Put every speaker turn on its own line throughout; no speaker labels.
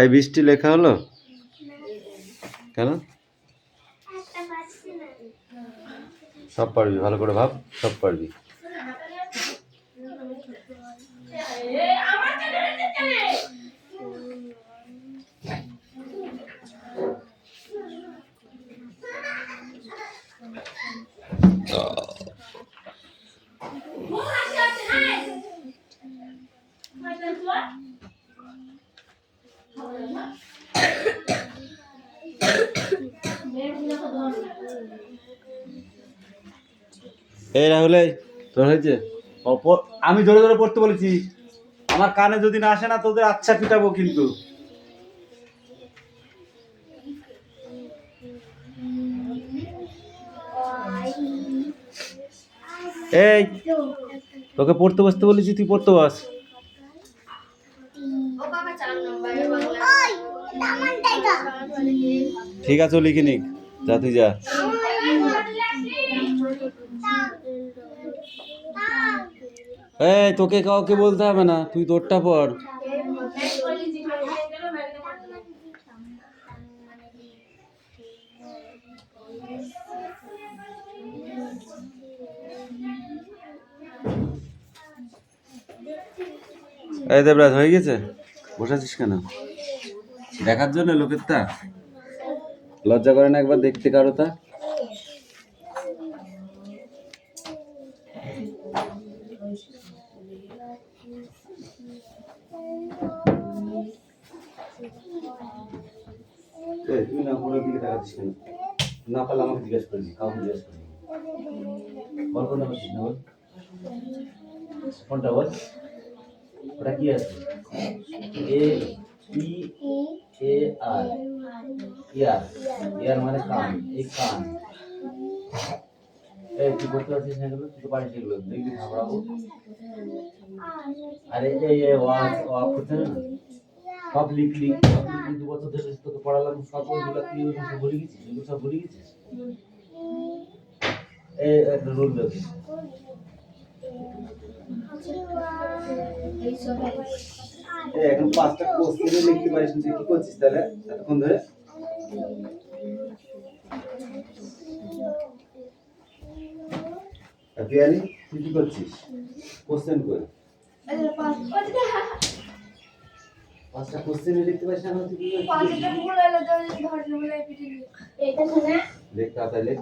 এই বৃষ্টি লেখা হলো কেন? সব পারবি, ভালো করে ভাব, সব পারবি। এই রাহুল, তোর হয়েছে? আমি জোরে জোরে পড়তে বলেছি, আমার কানে যদি না আসে না তোদের আচ্ছা পিটাবো কিন্তু। এই তোকে পড়তে বসতে বলেছি, তুই পড়তে বস। ঠিক আছে, লিখে নিক, যা তুই যা। এই তোকে কাউকে বলতে হবে না, তুই তোরটা পড়। এই দেবরাজ হয়ে গেছে? বসাছিস কেন? দেখার জন্য লোকের তা লজ্জা করে না একবার দেখতে কারো তা? তুই না কোনো দিকে দেখাচ্ছিস কেন? না পারলে আমাকে জিজ্ঞেস করবি, কাউকে জিজ্ঞেস করবি। বল কোনটা বলছিস না, বল কোনটা, বল। ওটা কি আছে? এ ই এ আর, ইয়ার। ইয়ার মানে কান, এই কান। এই তুই করতে পারছিস না এগুলো? তুই তো পারিস এগুলো, দেখবি ঘাবড়াবো। আরে এই ওয়াজ ওয়াক করতে না, সব লিখলি, সব লিখলি, 2 বছর ধরে তোকে পড়ালাম, সব ওইগুলো তুই সব ভুলে গেছিস, এগুলো সব ভুলে গেছিস। এই একটা রুল দেখি, এখন 5টা কোশ্চেন লিখতে পারিস না, কি করছিস তাহলে এতক্ষণ ধরে? পিয়ালি তুই কি করছিস? কোশ্চেন কই? 5টা কোশ্চেন লিখতে পারিস না, তুই কি করছিস? 5টা ভুল হলো তো ধরতে বলে পিটি লিখ। এটা শুনে দেখ তাহলে লেখ।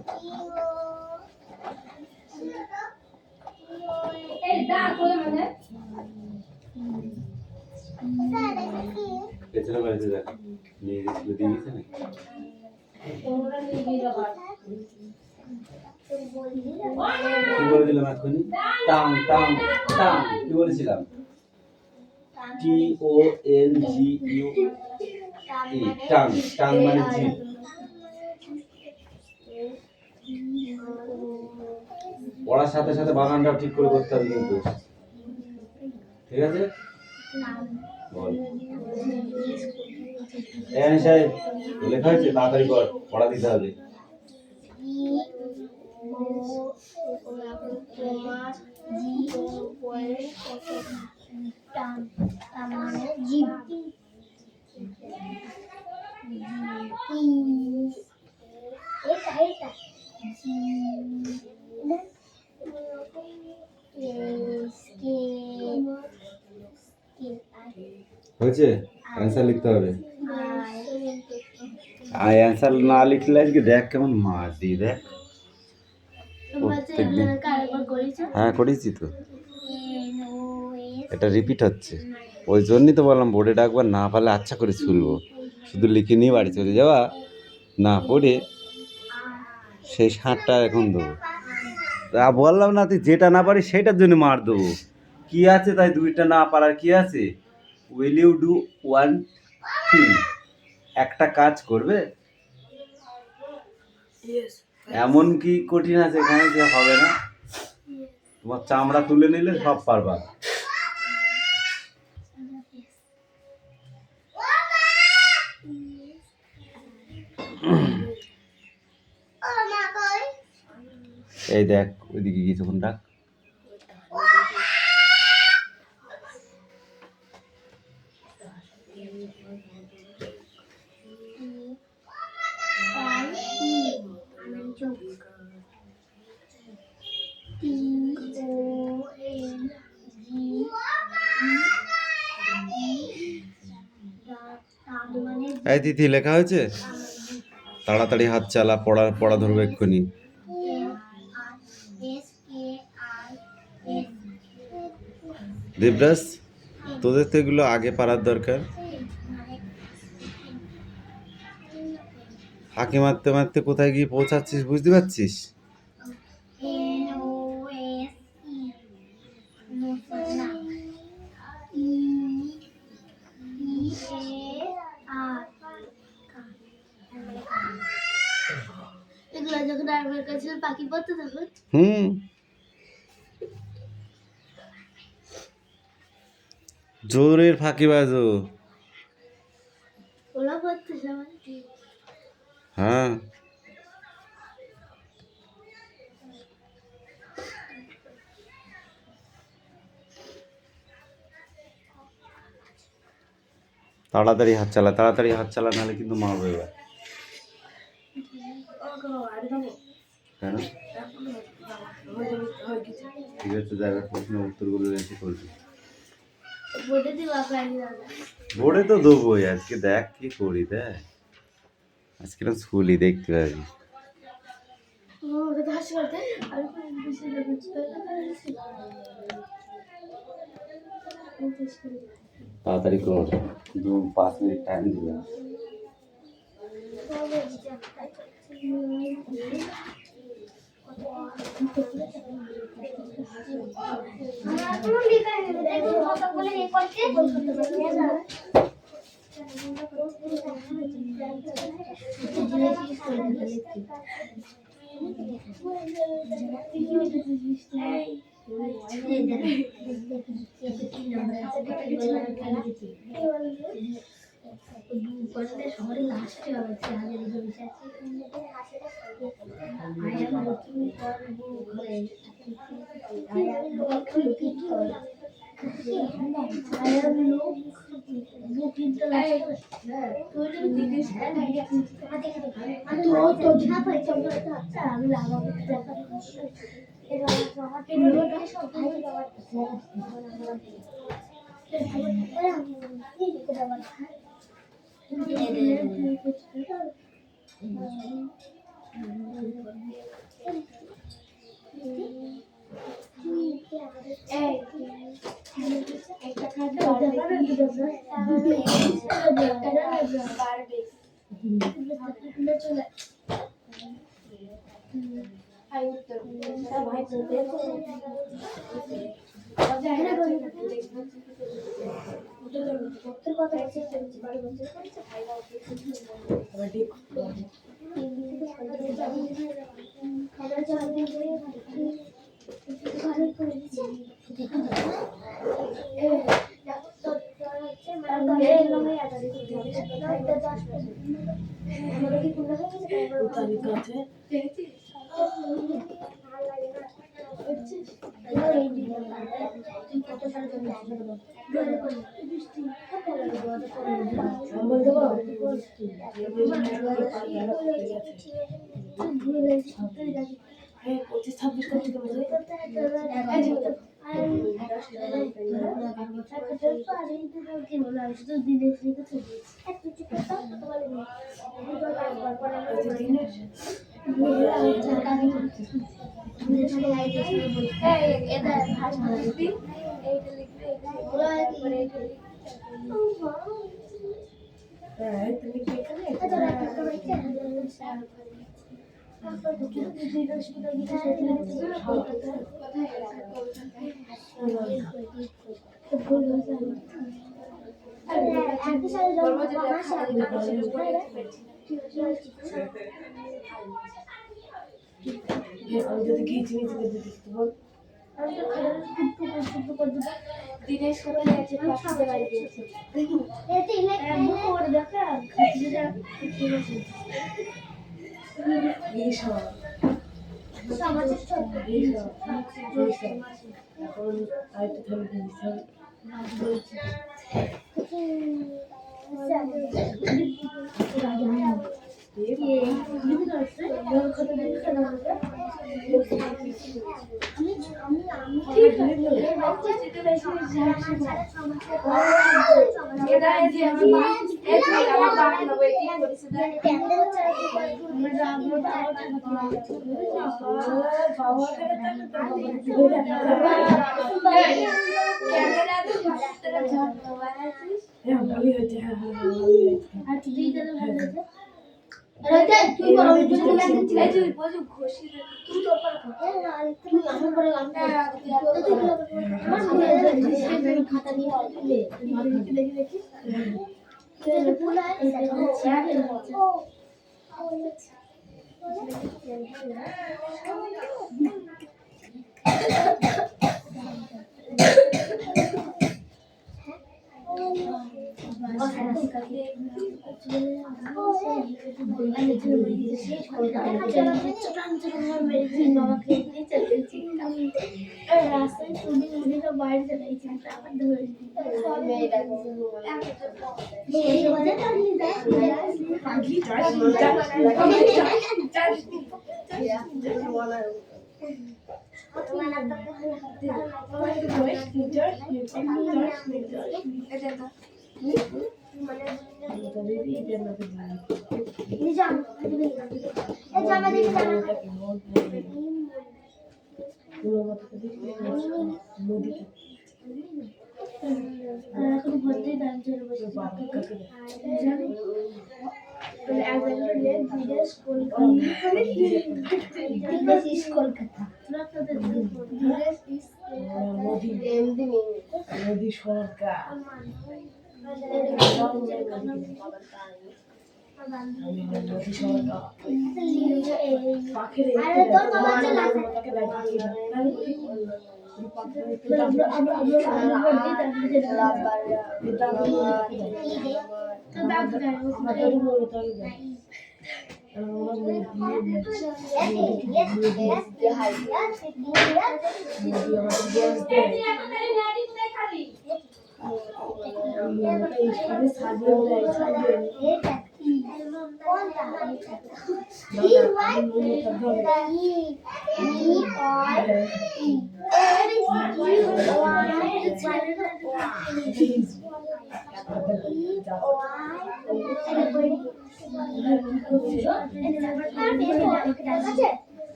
এই দা কোলে মানে পেছনে বাড়িতে দেখ, নিয়ে গেছিল, দিয়ে গেছে নাকি? ওরা নিয়ে গিয়ে যাবে। কি বলে দিলাম এখনই? টাং টাং টাং, কি বলেছিলাম? T O N G U E, tongue. Tongue মানে জিভ। পড়ার সাথে সাথে বানানটাও ঠিক করে করতে হবে কিন্তু, ঠিক আছে? বল। সাহেব লেখা হয়েছে, তাড়াতাড়ি কর, পড়া দিতে হবে। হয়েছে? অ্যান্সার লিখতে হবে। আর অ্যান্সার না লিখলে আজকে দেখ কেমন মার দিই, দেখ। প্রত্যেকদিন হ্যাঁ করেছি তো, এটা রিপিট হচ্ছে, ওই জন্যই তো বললাম বোর্ডে ডাকবার, না পারলে আচ্ছা করে ছুলবো। শুধু লিখে নিয়ে বাড়ি চলে যাওয়া, না পড়ে সেই 7টা এখন দেবো। তা বললাম না, তুই যেটা না পারিস সেটার জন্য মার দেবো। কি আছে তাই 2টা না পারার কি আছে? Will you do one thing, একটা কাজ করবে। এমন কি কঠিন আছে এখানে যে হবে না? তোমার চামড়া তুলে নিলে সব পারবা। এই দেখ ওইদিকে গিয়েছে, কোন ডাক। এই তিথি লেখা হয়েছে? তাড়াতাড়ি হাত চালা, পড়া পড়া ধরবে এক্ষুনি। দেবরাজ, তোদের তো এগুলো আগে পারার দরকার। ফাঁকি মারতে মারতে কোথায় গিয়ে পৌঁছাচ্ছিস বুঝতে পারছিস? জোরের ফাঁকি বাজো। হ্যাঁ, তাড়াতাড়ি হাত চালা, তাড়াতাড়ি হাত চালা, নাহলে কিন্তু মারবো এবার। কেন? ঠিক আছে, যাবে প্রশ্নের উত্তরগুলো রেখে করবি। বোর্ডে তো দেবোই, আজকে দেখ কি করি। দেখ আজকে না স্কুলই দেখতে পাবি। তাড়াতাড়ি কর, 5 মিনিট টাইম দিবে। শহরে লাস্টে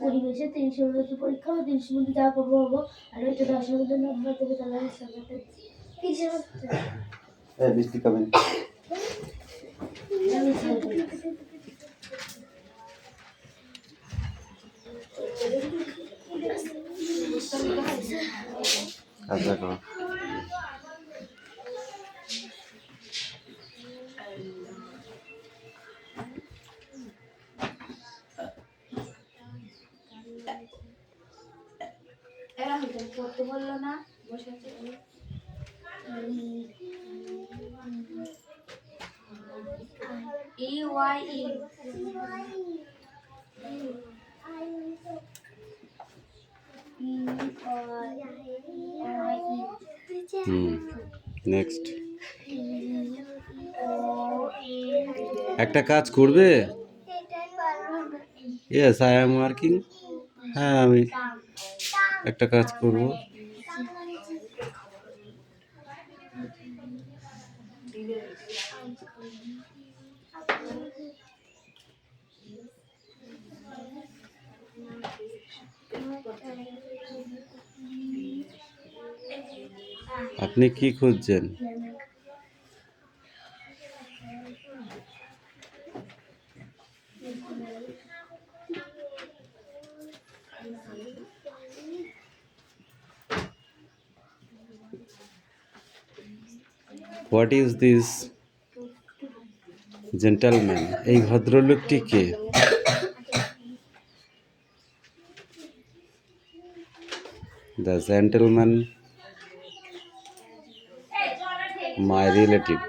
পরিবেশে ৩০-এর মধ্যে পরীক্ষা হবে, ৩০-এর মধ্যে যা পাবো হবো, আর ওইটা 10-এর মধ্যে নম্বর দেবে, তাহলে 30-এর মধ্যে
বৃষ্টি কবে? আচ্ছা করো।
এরা হয়তো পড়তে বললো না, বসে আছে। EYE
নেক্সট একটা কাজ করবে? Yes I am working. হ্যাঁ আমি একটা কাজ করব। আপনি কি খুঁজছেন? What is this gentleman? এই ভদ্রলোকটি কে? The gentleman my relative.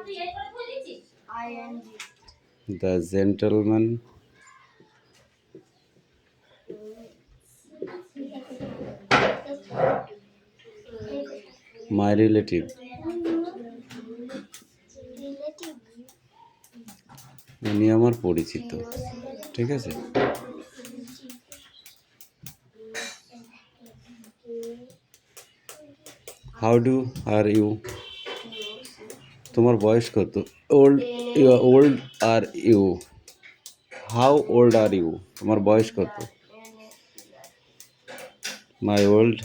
The gentleman my relative. উনি আমার পরিচিত, ঠিক আছে। How do are you? তোমার বয়স কত? Old old are you? How old are you? তোমার বয়স কত? মাই ওল্ড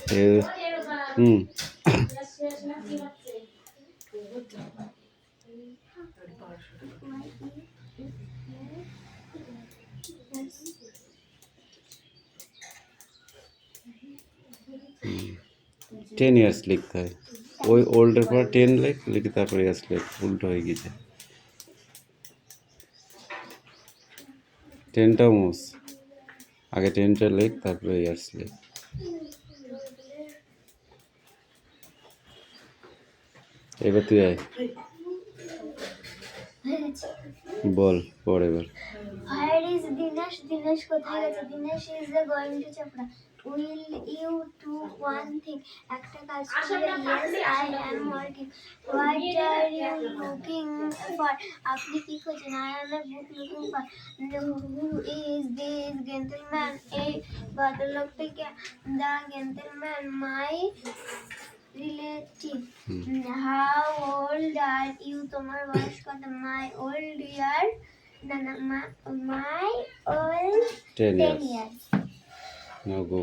टेन ইয়ার্স লিখতে হয়। ওই ওল্ডের পর 10 লিখে তারপরে ইয়ার্স লিখ, উল্টো হয়ে গেছে। 10টা মুস, আগে 10টা লিখ তারপরে ইয়ার্স লিখ। এবার তুই আয়, বল পর এবার।
Where is Dinesh? Dinesh কোথায় গেছে? Dinesh is going to Chapra. Will you do one thing? একটা কাজ করবে। Yes, I am working. What are you looking for? আপনি কি খুঁজছেন? I am a book looking for. Who is this gentleman? এই ভদ্রলোকটি কে? The gentleman, my relative. How old are you? তোমার বয়স কত? My old year. No, my old
10 years. Now go.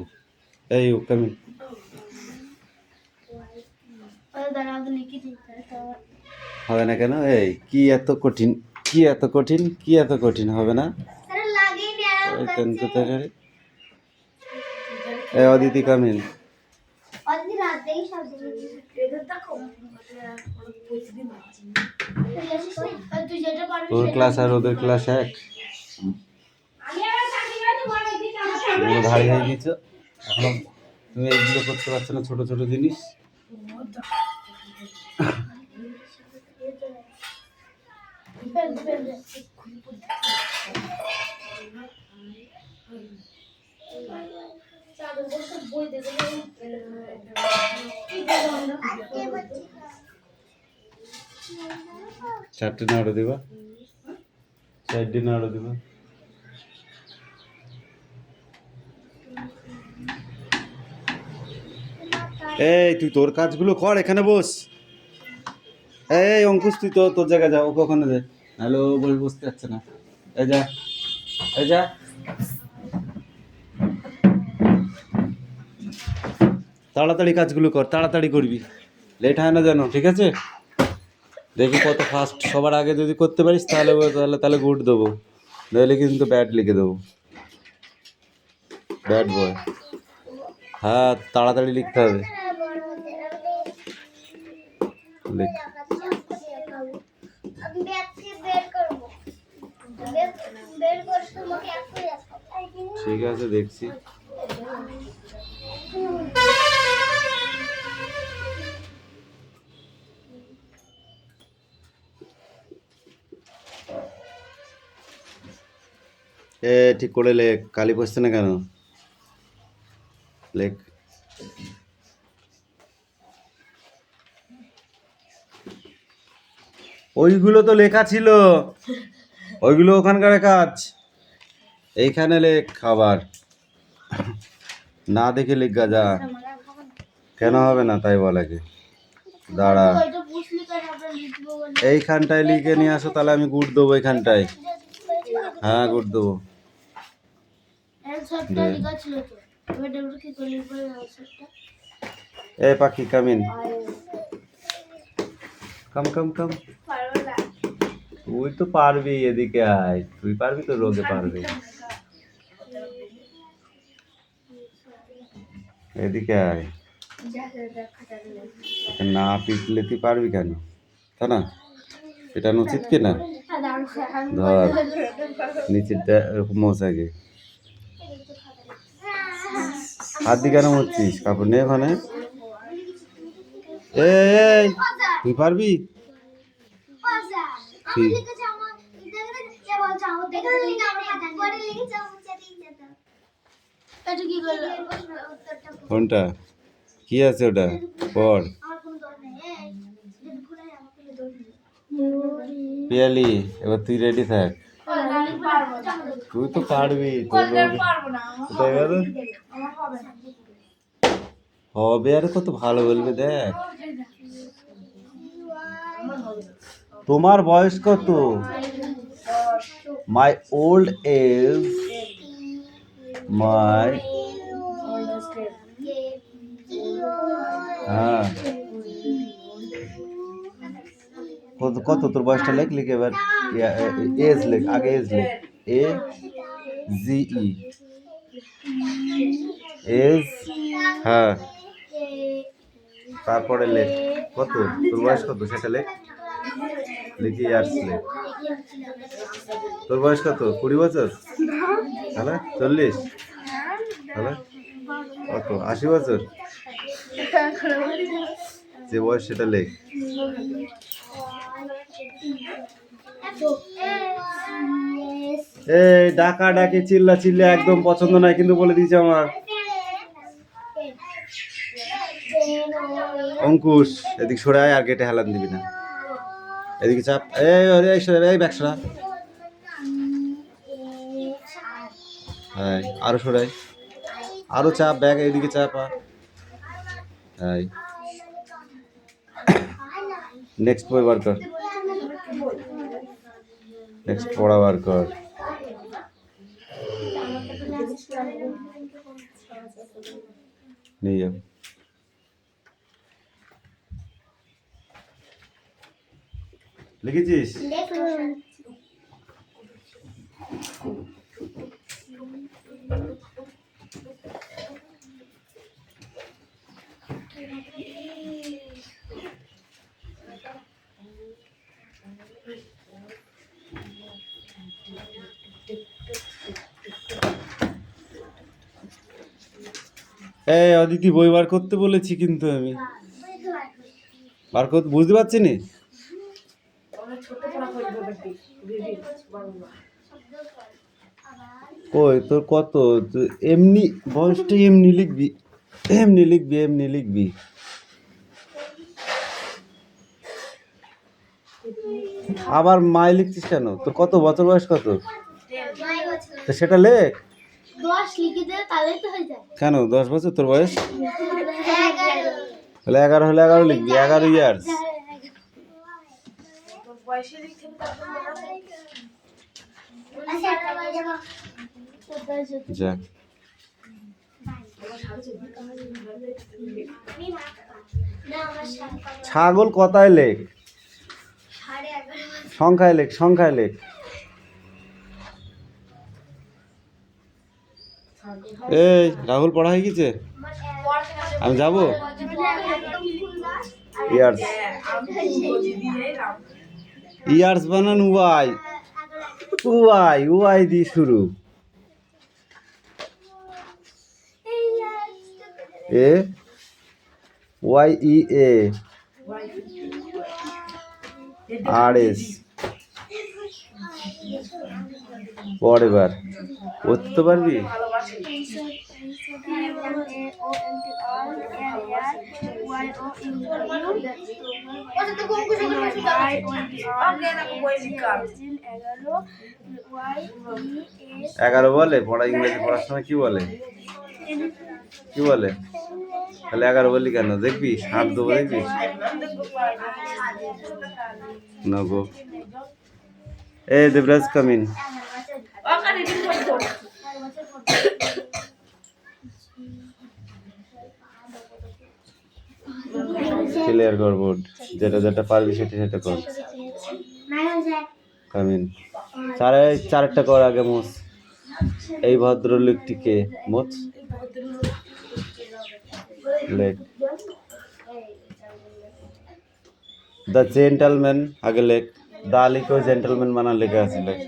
Hey, you come in. হবে না কেন? এই কি এত কঠিন? কি এত কঠিন? কি এত কঠিন হবে না? এই অদিতি কাম ইন। তোর ক্লাস আর ওদের ক্লাস এক? ভারী হয়ে গেছো এখন, তুমি এইগুলো করতে পারছো না, ছোট ছোট জিনিস। চারটে নাড়ু দিবা, চারটে নাড়ু দিবা। এই তুই তোর কাজগুলো কর, এখানে বস। এই অঙ্কুশ তুই তো তোর জায়গায় যা, ওকে ওখানে দে। হ্যালো বলে বসতে যাচ্ছে না। এই যা, এই যা। তাড়াতাড়ি কাজগুলো কর, তাড়াতাড়ি করবি, লেট হয় না যেন, ঠিক আছে? দেখি কত ফাস্ট, সবার আগে যদি করতে পারিস তাহলে তাহলে তাহলে গুড দেবো, নইলে কিন্তু ব্যাড লিখে দেবো, ব্যাড বয়। হ্যাঁ তাড়াতাড়ি লিখতে হবে, লিখ। ঠিক আছে দেখছি। এ ঠিক করে লেখ, কালি পড়ছে না কেন, লেখ। ওইগুলো তো লেখা ছিল, ওইগুলো ওখানকার কাজ, এইখানে লেখ আবার, না দেখে লেখা যা। কেন হবে না তাই বল আগে, দাঁড়া। এইখানটায় লিখে নিয়ে আসো, তাহলে আমি গুড দেবো এইখানটায়। হ্যাঁ গুড দেবো। এ পাখি কামিন, কাম কাম কাম। তুই তো পারবি, এদিকে আয়, তুই পারবি তো, রোদে পারবি, এদিকে আয়। না পিটলে তুই পারবি কেন, তাই না? এটা উচিত কি না? ধর নিচেরটা এরকম মোছাকে, হাত দিয়ে কেন মুছছিস, কাপড় নেই ওখানে? এই তুই পারবি? কোনটা কি আছে ওটা পর। পিয়ালি এবার তুই রেডি থাক, তুই তো পারবি, হবে আর কত ভালো বলবে দেখ। তোমার বয়স কত? মাই ওল্ড এজ, মাই, হ্যাঁ কত কত তোর বয়সটা লেখ, লিখ এবার এজ লেখ, আগে এজ লেখ, এ জি ই, এজ, হ্যাঁ তারপরে লেখ কত তোর বয়স কত সেটা লেখ, লিখি ইয়ার্স লেখ। তোর বয়স কত? 20 বছর, তাহলে 40, তাহলে কত 80 বছর, যে বয়স সেটা লেখ। এই ডাকা ডাকি চিল্লা চিল্লা একদম পছন্দ নয় কিন্তু, বলে দিয়েছে আমার। অঙ্কুশ এদিকে সরে আয়, আর গেটে হেলান দিবি না, এদিকে চাপ, এই ব্যাগসরা, হ্যাঁ আরো সরাই, আরো চাপ, ব্যাগ এদিকে চাপা, হ্যাঁ নেক্সট বই বার কর, নেক্সট পড়া বার কর। নিয়ে যাও, লিখেছিস? এই অদিতি বই বার করতে বলেছি কিন্তু আমি বার করতে, বুঝতে পারছি না। কই তোর কত, এমনি বয়সটা এমনি লিখবি, এমনি লিখবি, এমনি লিখবি। আবার মাই লিখছিস কেন? তোর কত বছর বয়স কত? তো সেটা লেখ,
10 লিখে দে তাহলেই তো হয়ে যায়।
কেন 10 বছর তোর বয়স?
11
তাহলে 11 হলে 11 লিখবি, 11 ইয়ার্স।
আচ্ছা একটা বাজে
যাক,
না আমার
ছাগল কথায় লেখ,
11:30
সংখ্যায় লেখ, সংখ্যায় লেখ। এই রাহুল পড়া হয়ে গেছে, আমি যাবো। ইয়ার্স, ইয়ার্স বানান ওয়াই, ওয়াই ওয়াই দিয়ে শুরু। A Y E A R S, পর এবার পড়তে পারবি? এগারো বলে পড়া, ইংরেজি পড়ার সময় কি বলে, কি বলে? তাহলে 11 বললি কেন? দেখবি 7 দেবো, দেখবি নগো। এ দেবরাজ কামিন। ক্লিয়ার কর বোর্ড, যেটা যেটা পারবি সেটা সেটা কর। কামিন। চারটা কর আগে মোচ। এই ভদ্রলোকটিকে মোচ লেখ। দ্য জেন্টলম্যান আগে লেখ, দা লিখো জেন্টলম্যান বানা লেখা আছে লেখ।